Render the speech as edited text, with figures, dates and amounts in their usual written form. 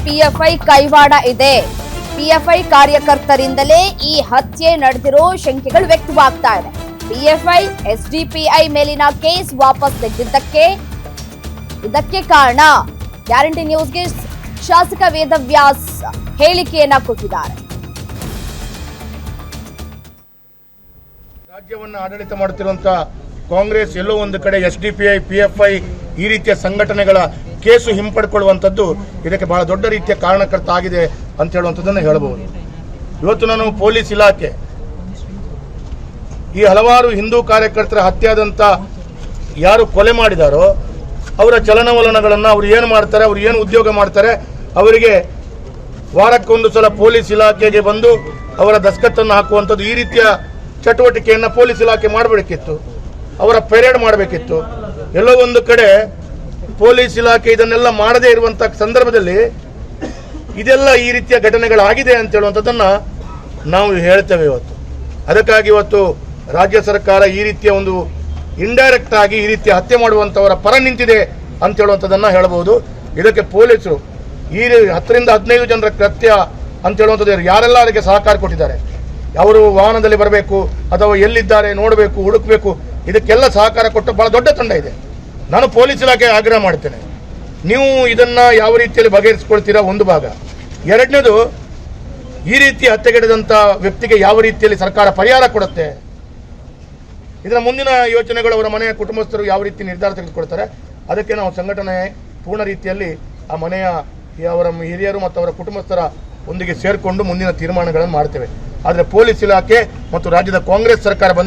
PFI ಕೈವಾಡ ಇದೆ. PFI ಕಾರ್ಯಕರ್ತರಿಂದಲೇ ಈ ಹತ್ಯೆ ನಡೆದಿರೋ ಶಂಕೆಗಳು ವ್ಯಕ್ತವಾಗ್ತಾ ಇದೆ. ಪಿಎಫ್ಐ ಎಸ್ಡಿಪಿಐ ಮೇಲಿನ ಕೇಸ್ ವಾಪಸ್ ತೆಗೆದಿದ್ದಕ್ಕೆ ಇದಕ್ಕೆ ಕಾರಣ. ಗ್ಯಾರಂಟಿ ನ್ಯೂಸ್ಗೆ ಶಾಸಕ ವೇದವ್ಯಾಸ್ ಹೇಳಿಕೆಯನ್ನ ಕೊಟ್ಟಿದ್ದಾರೆ. ರಾಜ್ಯವನ್ನು ಆಡಳಿತ ಮಾಡುತ್ತಿರುವಂತಹ ಕಾಂಗ್ರೆಸ್ ಎಲ್ಲೋ ಒಂದು ಕಡೆ ಎಸ್ಡಿಪಿಐ ಪಿಎಫ್ಐ ಈ ರೀತಿಯ ಸಂಘಟನೆಗಳ ಕೇಸು ಹಿಂಪಡ್ಕೊಳ್ಳುವಂಥದ್ದು ಇದಕ್ಕೆ ಬಹಳ ದೊಡ್ಡ ರೀತಿಯ ಕಾರಣಕರ್ತ ಆಗಿದೆ ಅಂತ ಹೇಳುವಂಥದ್ದನ್ನು ಹೇಳಬಹುದು. ಇವತ್ತು ನಾನು ಪೊಲೀಸ್ ಇಲಾಖೆ ಈ ಹಲವಾರು ಹಿಂದೂ ಕಾರ್ಯಕರ್ತರ ಹತ್ಯೆಯಾದಂಥ ಯಾರು ಕೊಲೆ ಮಾಡಿದಾರೋ ಅವರ ಚಲನವಲನಗಳನ್ನು ಅವ್ರು ಏನು ಮಾಡ್ತಾರೆ, ಅವ್ರು ಏನು ಉದ್ಯೋಗ ಮಾಡ್ತಾರೆ, ಅವರಿಗೆ ವಾರಕ್ಕೊಂದು ಸಲ ಪೊಲೀಸ್ ಇಲಾಖೆಗೆ ಬಂದು ಅವರ ದಸ್ಕತ್ತನ್ನು ಹಾಕುವಂಥದ್ದು ಈ ರೀತಿಯ ಚಟುವಟಿಕೆಯನ್ನು ಪೊಲೀಸ್ ಇಲಾಖೆ ಮಾಡಬೇಕಿತ್ತು. ಅವರ ಪೆರೇಡ್ ಮಾಡಬೇಕಿತ್ತು. ಎಲ್ಲೋ ಒಂದು ಕಡೆ ಪೊಲೀಸ್ ಇಲಾಖೆ ಇದನ್ನೆಲ್ಲ ಮಾಡದೇ ಇರುವಂಥ ಸಂದರ್ಭದಲ್ಲಿ ಇದೆಲ್ಲ ಈ ರೀತಿಯ ಘಟನೆಗಳಾಗಿದೆ ಅಂತ ಹೇಳುವಂಥದ್ದನ್ನು ನಾವು ಹೇಳ್ತೇವೆ ಇವತ್ತು. ಅದಕ್ಕಾಗಿ ಇವತ್ತು ರಾಜ್ಯ ಸರ್ಕಾರ ಈ ರೀತಿಯ ಒಂದು ಇಂಡೈರೆಕ್ಟ್ ಆಗಿ ಈ ರೀತಿಯ ಹತ್ಯೆ ಮಾಡುವಂಥವರ ಪರ ನಿಂತಿದೆ ಅಂತ ಹೇಳುವಂಥದ್ದನ್ನು ಹೇಳಬಹುದು. ಇದಕ್ಕೆ ಪೊಲೀಸರು ಈ 10 ರಿಂದ 15 ಜನರ ಕೃತ್ಯ ಅಂತ ಹೇಳುವಂಥದ್ದು ಯಾರೆಲ್ಲ ಅದಕ್ಕೆ ಸಹಕಾರ ಕೊಟ್ಟಿದ್ದಾರೆ, ಅವರು ವಾಹನದಲ್ಲಿ ಬರಬೇಕು ಅಥವಾ ಎಲ್ಲಿದ್ದಾರೆ ನೋಡಬೇಕು, ಹುಡುಕಬೇಕು, ಇದಕ್ಕೆಲ್ಲ ಸಹಕಾರ ಕೊಟ್ಟು ಬಹಳ ದೊಡ್ಡ ತಂಡ ಇದೆ. ನಾನು ಪೊಲೀಸ್ ಇಲಾಖೆ ಆಗ್ರಹ ಮಾಡ್ತೇನೆ, ನೀವು ಇದನ್ನು ಯಾವ ರೀತಿಯಲ್ಲಿ ಬಗೆಹರಿಸಿಕೊಳ್ತೀರಾ ಒಂದು ಭಾಗ. ಎರಡನೇದು, ಈ ರೀತಿ ಹತ್ಯೆಗೆಡದಂಥ ವ್ಯಕ್ತಿಗೆ ಯಾವ ರೀತಿಯಲ್ಲಿ ಸರ್ಕಾರ ಪರಿಹಾರ ಕೊಡುತ್ತೆ, ಇದರ ಮುಂದಿನ ಯೋಚನೆಗಳು ಅವರ ಮನೆಯ ಕುಟುಂಬಸ್ಥರು ಯಾವ ರೀತಿ ನಿರ್ಧಾರ ತೆಗೆದುಕೊಳ್ತಾರೆ, ಅದಕ್ಕೆ ನಾವು ಸಂಘಟನೆ ಪೂರ್ಣ ರೀತಿಯಲ್ಲಿ ಆ ಮನೆಯ ಅವರ ಹಿರಿಯರು ಮತ್ತು ಅವರ ಕುಟುಂಬಸ್ಥರ ಒಂದಿಗೆ ಸೇರಿಕೊಂಡು ಮುಂದಿನ ತೀರ್ಮಾನಗಳನ್ನು ಮಾಡ್ತೇವೆ. ಆದರೆ ಪೊಲೀಸ್ ಇಲಾಖೆ ಮತ್ತು ರಾಜ್ಯದ ಕಾಂಗ್ರೆಸ್ ಸರ್ಕಾರ